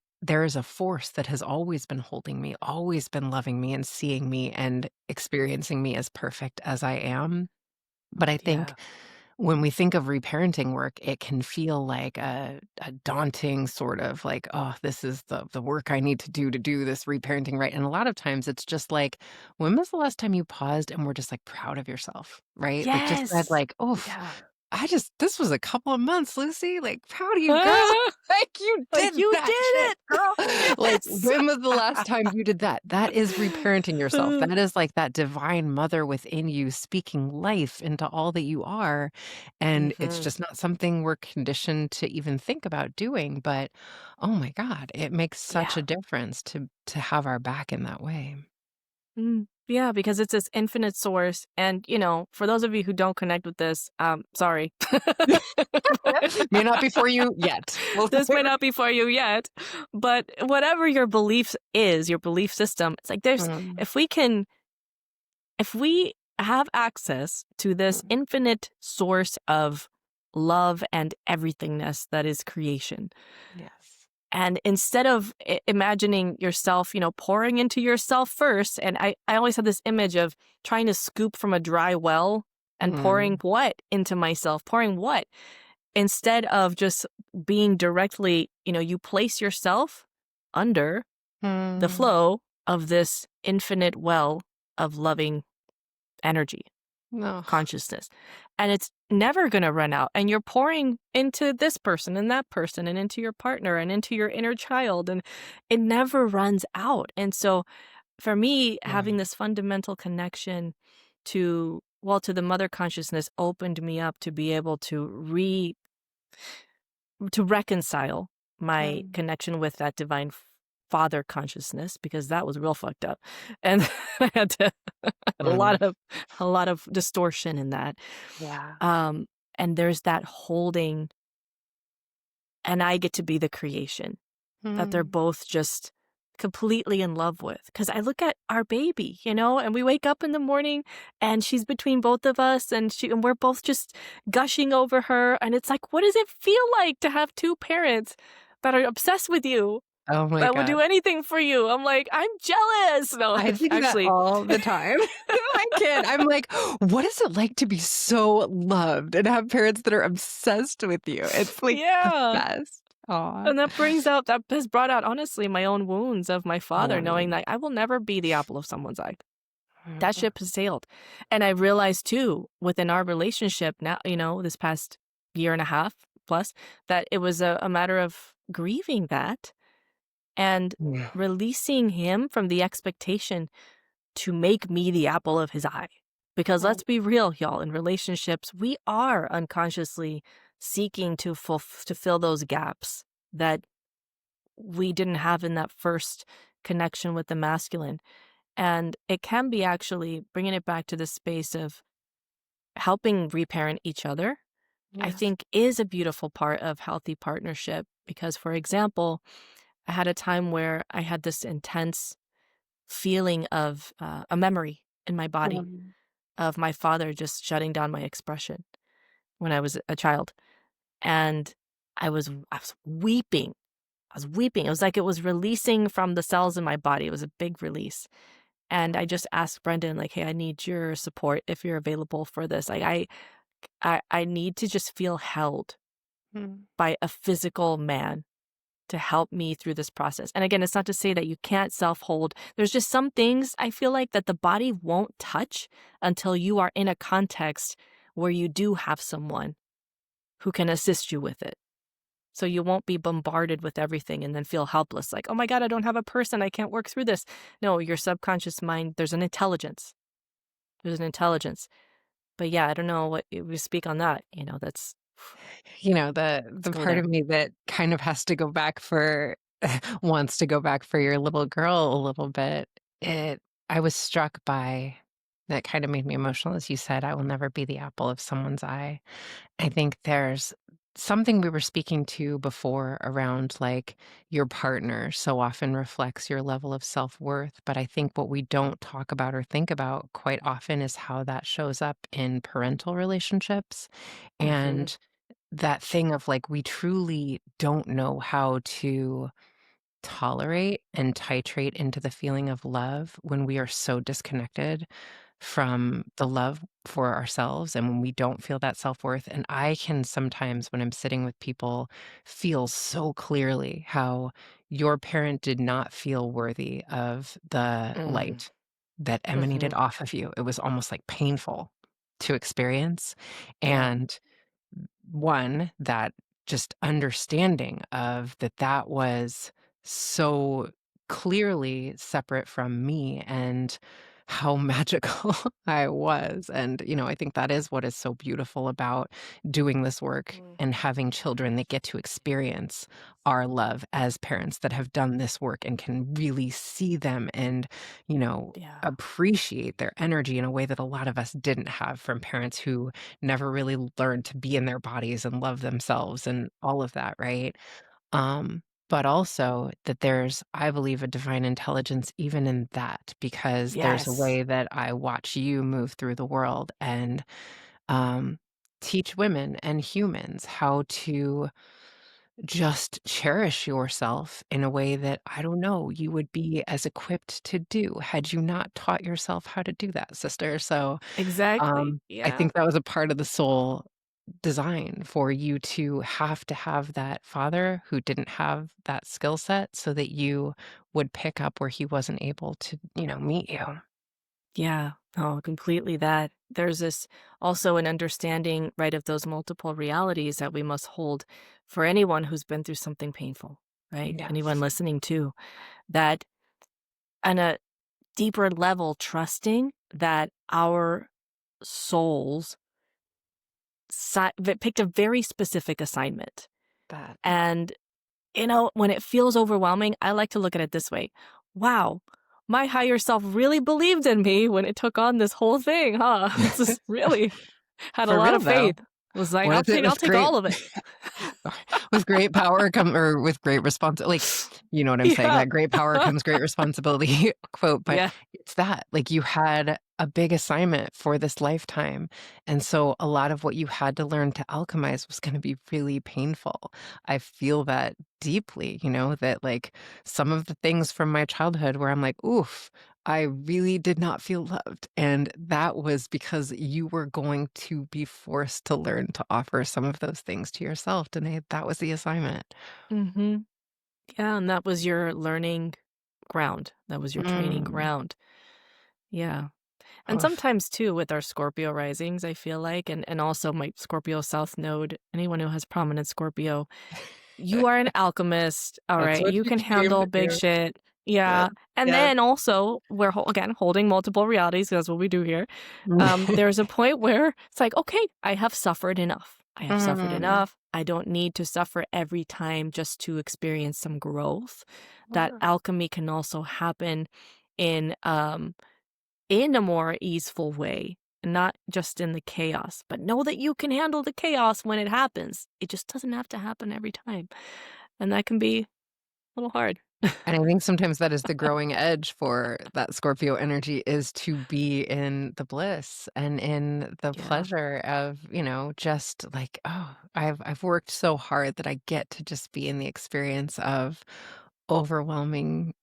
a force that has always been holding me, always been loving me and seeing me and experiencing me as perfect as I am. But I think Yeah. when we think of reparenting work, it can feel like a daunting sort of like, oh, this is the work I need to do this reparenting right. And a lot of times it's just like, when was the last time you paused and were just like proud of yourself, right? Like just said Yes. like, oh, Yeah. this was a couple of months, Lucy. Like, proud of you, girl. Like, you Like, did you that did shit, it. girl. Like, Yes. when was the last time you did that? That is reparenting yourself. That is like that divine mother within you speaking life into all that you are. And it's Mhm. just not something we're conditioned to even think about doing. But oh my God, it makes such Yeah. a difference to have our back in that way. Yeah, because it's this infinite source, and, for those of you who don't connect with this, sorry. May not be for you yet. We'll This may not be for you yet, but whatever your belief is, your belief system, it's like Mm, if we can if we have access to this mm, infinite source of love and everythingness that is creation, yes. and instead of imagining yourself, pouring into yourself first, and I always have this image of trying to scoop from a dry well and pouring Mm, what into myself, pouring what? Instead of just being directly, you place yourself under the mm. flow of this infinite well of loving energy, Ugh. consciousness. And it's never going to run out. And you're pouring into this person and that person and into your partner and into your inner child. And it never runs out. And so for me, having Right. this fundamental connection to the mother consciousness opened me up to be able to reconcile my Mm, connection with that divine father consciousness, because that was real fucked up. And I had to a mm, lot of distortion in that. yeah. Um, and there's that holding, and I get to be the creation that they're Mm, both just completely in love with. Because I look at our baby, and we wake up in the morning and she's between both of us, and we're both just gushing over her. And it's like, what does it feel like to have two parents that are obsessed with you, oh my that would do god. anything for you? I'm like, I'm jealous. No, I think that actually, all the time. I kid. I'm like, "What is it like to be so loved and have parents that are obsessed with you?" It's, like, the yeah. best. Aw. And that has brought out, honestly, my own wounds of my father, knowing that I will never be the apple of someone's eye. That Mm, ship has sailed. And I realized too, within our relationship now, this past year and a half plus, that it was a matter of grieving that and yeah. releasing him from the expectation to make me the apple of his eye. Because Mm, let's be real, y'all, in relationships, we are unconsciously seeking to fill those gaps that we didn't have in that first connection with the masculine. And it can be actually bringing it back to the space of helping reparent each other, I yes. think is a beautiful part of healthy partnership. Because, for example, I had a time where I had this intense feeling of a memory in my body Mm, of my father just shutting down my expression when I was a child. And I was weeping. I was weeping. It was like it was releasing from the cells in my body. It was a big release. And I just asked Brendan, like, hey, I need your support if you're available for this. Like, I need to just feel held mm, by a physical man to help me through this process. And again, it's not to say that you can't self hold. There's just some things I feel like that the body won't touch until you are in a context where you do have someone who can assist you with it. So you won't be bombarded with everything and then feel helpless, like, oh my God, I don't have a person. I can't work through this. No, your subconscious mind, there's an intelligence. There's an intelligence. But yeah, I don't know what we speak on that. That's let's the go part there. of me that kind of has to go back for wants to go back for your little girl a little bit. It I was struck by that kind of made me emotional, as you said, I will never be the apple of someone's eye. I think there's something we were speaking to before around like your partner so often reflects your level of self worth. But I think what we don't talk about or think about quite often is how that shows up in parental relationships. Hmm. And that thing of like, we truly don't know how to tolerate and titrate into the feeling of love when we are so disconnected from the love for ourselves and when we don't feel that self-worth. And I can sometimes, when I'm sitting with people, feel so clearly how your parent did not feel worthy of the Mm. light that emanated Mhm. off of you. It was almost like painful to experience. Yeah. And one, that just understanding of that was so clearly separate from me and how magical I was. And, I think that is what is so beautiful about doing this work Mm. and having children that get to experience our love as parents that have done this work and can really see them and, you know, Yeah. appreciate their energy in a way that a lot of us didn't have from parents who never really learned to be in their bodies and love themselves and all of that, right? But also that there's, I believe, a divine intelligence even in that, because there's a Yes. way that I watch you move through the world and um, teach women and humans how to just cherish yourself in a way that I don't know you would be as equipped to do had you not taught yourself how to do that, sister. So Exactly. I Yeah. think that was a part of the soul design for you to have that father who didn't have that skill set so that you would pick up where he wasn't able to, meet you. Yeah. Oh, completely that. There's this also an understanding, right, of those multiple realities that we must hold for anyone who's been through something painful, right? Anyone Yes. listening too, that on a deeper level, trusting that our souls picked a very specific assignment. That. And when it feels overwhelming, I like to look at it this way. Wow, my higher self really believed in me when it took on this whole thing, huh? It's just really had a For lot real of though. faith. Was like, What I'll if it take I'll was take great? all of it. With great power come or with great like, you know what I'm saying? Yeah. That great power comes great responsibility quote, but Yeah. it's that, like, you had a big assignment for this lifetime, and so a lot of what you had to learn to alchemize was gonna be really painful. I feel that deeply, that, like, some of the things from my childhood where I'm like, "Oof, I really did not feel loved," and that was because you were going to be forced to learn to offer some of those things to yourself, Danae. That was the assignment. Mhm. Yeah, and that was your learning ground. That was your training Mm. ground. Yeah. And Oof. sometimes too with our Scorpio risings, I feel like, and also my Scorpio South Node, anyone who has prominent Scorpio, you are an alchemist, all That's right? what You you can came handle to big do. shit. Yeah. Yeah. And Yes. then also, we're again holding multiple realities. 'Cause that's what we do here. There's a point where it's like, okay, I have suffered enough. I have suffered Mm. enough. I don't need to suffer every time just to experience some growth. That Yeah. alchemy can also happen in in a more easeful way, not just in the chaos, but know that you can handle the chaos when it happens. It just doesn't have to happen every time. And that can be a little hard. And I think sometimes that is the growing edge for that Scorpio energy is to be in the bliss and in the Yeah. pleasure of, just like, oh, I've worked so hard that I get to just be in the experience of overwhelming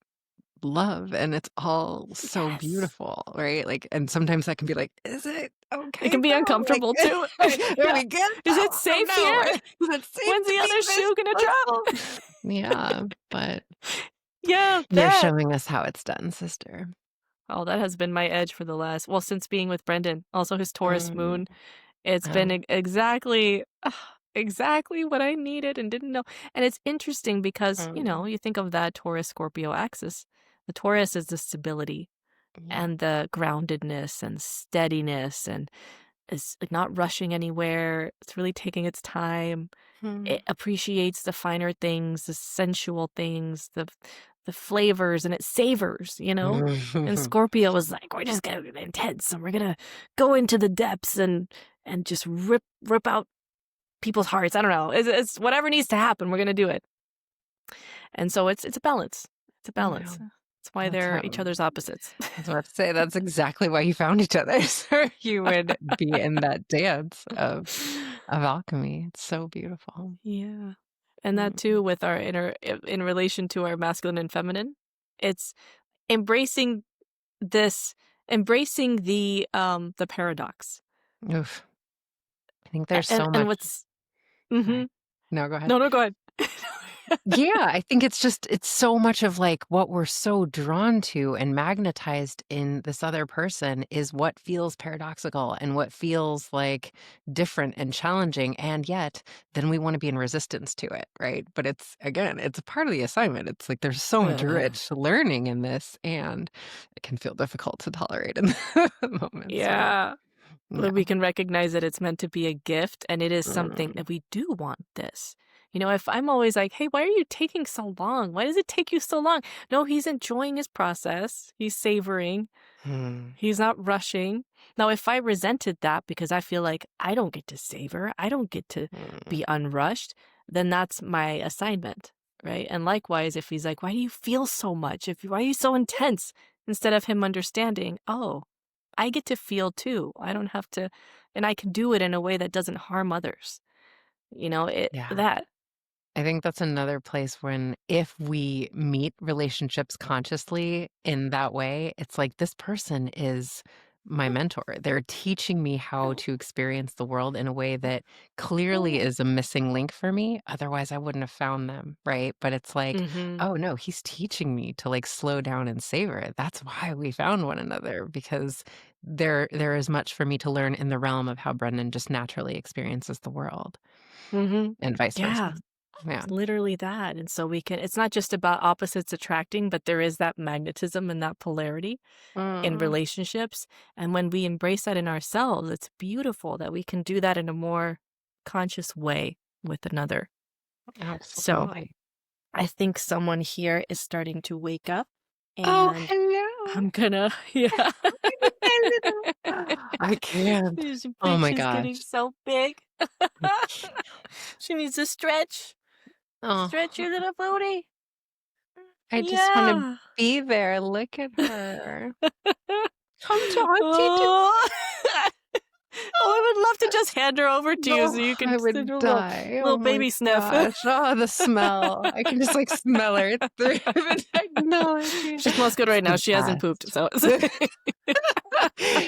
love, and it's all so Yes. beautiful, right? Like, and sometimes that can be like, is it It okay can be though? Like, uncomfortable too. are Yeah. we good Is though? it I don't safe know. here? Does it seem When's to the be other this shoe gonna drop? blissful? Yeah, but Yeah, you're that. showing us how it's done, sister. Oh, that has been my edge for the last, well, since being with Brendan, also his Taurus Mm, moon. It's been oh, exactly exactly what I needed and didn't know. And it's interesting because, mm, you think of that Taurus Scorpio axis. The Taurus is the stability yeah. and the groundedness and steadiness and is like not rushing anywhere. It's really taking its time. Hmm. It appreciates the finer things, the sensual things, the flavors, and it savors. And Scorpio was like, we're just gonna get intense and we're gonna go into the depths and just rip out people's hearts. I don't know. It's whatever needs to happen, we're gonna do it. And so it's a balance. It's a balance. Well, That's why that's they're how each other's opposites. I was about to say that's exactly why you found each other, so you would be in that dance of alchemy. It's so beautiful. Yeah. And that Mm, too with our in relation to our masculine and feminine. It's embracing this embracing the paradox. Oof. I think there's And so much. what's mhm. Sorry. No, go ahead. No, go ahead. Yeah, I think it's so much of like what we're so drawn to and magnetized in this other person is what feels paradoxical and what feels like different and challenging. And yet then we want to be in resistance to it, right? But it's again, it's a part of the assignment. It's like there's so much rich learning in this, and it can feel difficult to tolerate in the moments, right? Yeah. Yeah. But we can recognize that it's meant to be a gift and it is something Mm. that we do want this. If I'm always like, hey, why are you taking so long? Why does it take you so long? No, he's enjoying his process. He's savoring. Mm. He's not rushing. Now, if I resented that because I feel like I don't get to savor, I don't get to Mm. be unrushed, then that's my assignment, right? And likewise, if he's like, why do you feel so much? Why are you so intense? Instead of him understanding, oh, I get to feel too. I don't have to, and I can do it in a way that doesn't harm others. Yeah. That. I think that's another place when if we meet relationships consciously in that way, it's like this person is my mentor. They're teaching me how to experience the world in a way that clearly is a missing link for me. Otherwise, I wouldn't have found them, right? But it's like, Mm-hmm. oh no, he's teaching me to like slow down and savor it. That's why we found one another, because there is much for me to learn in the realm of how Brendan just naturally experiences the world Mm-hmm. and vice versa. Yeah. Yeah. It's literally that. And so it's not just about opposites attracting, but there is that magnetism and that polarity in Mm, relationships. And when we embrace that in ourselves, it's beautiful that we can do that in a more conscious way with another. So absolutely. I think someone here is starting to wake up Oh, and hello. I'm gonna, yeah. Hello. I can't. This Oh bitch my is getting gosh. so big. I can't. She needs to stretch. Stretch your Oh, little booty. I just want to Yeah. be there. Look at her. Come to Auntie. Oh. Oh, I would love to just hand her over to you so No, you can I do a would die. Oh little my baby sniff. gosh. Oh, the smell. I can just like smell her through the technology. She smells good It's right now. the She hasn't pooped, best. so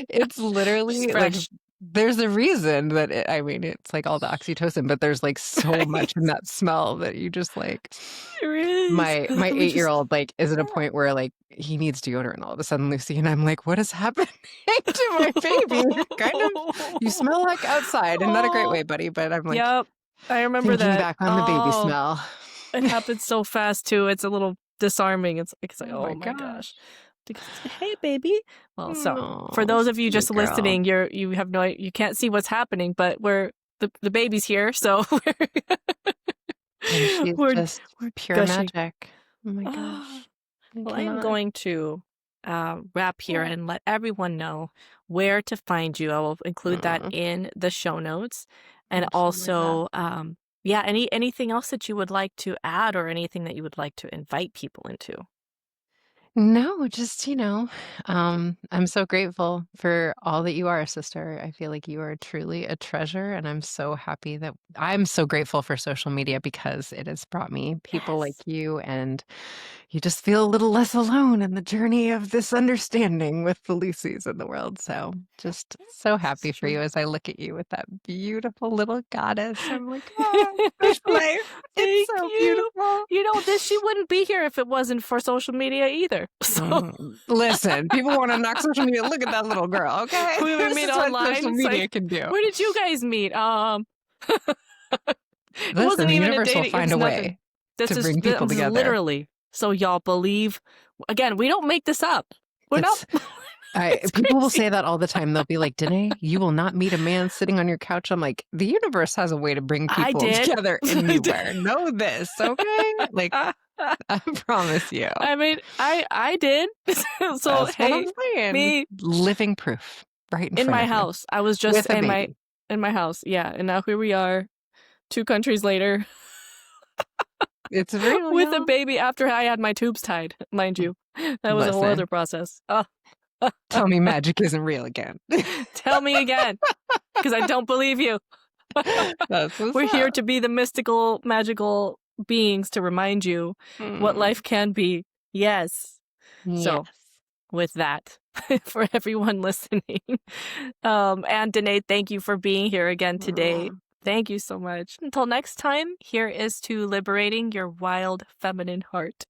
It's she's literally like fresh. there's a reason that I mean, it's like all the oxytocin, but there's like so much in that smell that you just like There is. my Let me just. 8-year-old like is at a point where like he needs deodorant all of a sudden, Lucy, and I'm like, what is happening to my baby? You're kind of you smell like outside in not a great Oh, way, buddy, but I'm like yep. I remember thinking that. back on the baby Oh, smell. it happens so fast too. It's a little disarming. It's like, Oh oh my my gosh. gosh. Hey, baby. Well, so for No, those of you sweet just girl. listening, you have you can't see what's happening, but the baby's here, so And she's we're just we're pure gushing. magic. Oh my Ah, gosh. I well, I am cannot. going to wrap here and let everyone know where to find you. I will include that Mm, in the show notes, and absolutely. also, yeah, anything else that you would like to add, or anything that you would like to invite people into. No, just, I'm so grateful for all that you are, sister. I feel like you are truly a treasure, and I'm so grateful for social media because it has brought me people like Yes. you, and you just feel a little less alone in the journey of this understanding with the Lucys in the world. So just so This is happy for true. you as I look at you with that beautiful little goddess. I'm like, oh, there's life. It's Thank so you. beautiful. This she wouldn't be here if it wasn't for social media either. So Listen, people want to knock social media. Look at that little girl, okay? we This meet is what online. social It's media like, can do. where did you guys meet? It Listen, wasn't the even a universe will dating. It find was a nothing. way to bring people This is together. literally. So y'all believe. Again, we don't make this up. We're not. It's People will crazy. say that all the time. They'll be like, Dené, you will not meet a man sitting on your couch. I'm like, the universe has a way to bring I people did. together, and I you did. better know this, okay? Like, I promise you. I mean, I did. So That's what I'm hey, saying. me Living proof right in in front my of you house. I was just with a baby. in my house. Yeah, and now here we are, 2 countries later, It's real, with a y'all. baby after I had my tubes tied, mind you. That was a whole other Listen, process. Oh, tell me magic isn't real again. tell me again, because I don't believe you. That's what's We're here up. to be the mystical, magical beings to remind you what Mm, life can be. Yes. So, yes. with that, for everyone listening. And Dené, thank you for being here again today. Mm. Thank you so much. Until next time, here is to liberating your wild feminine heart.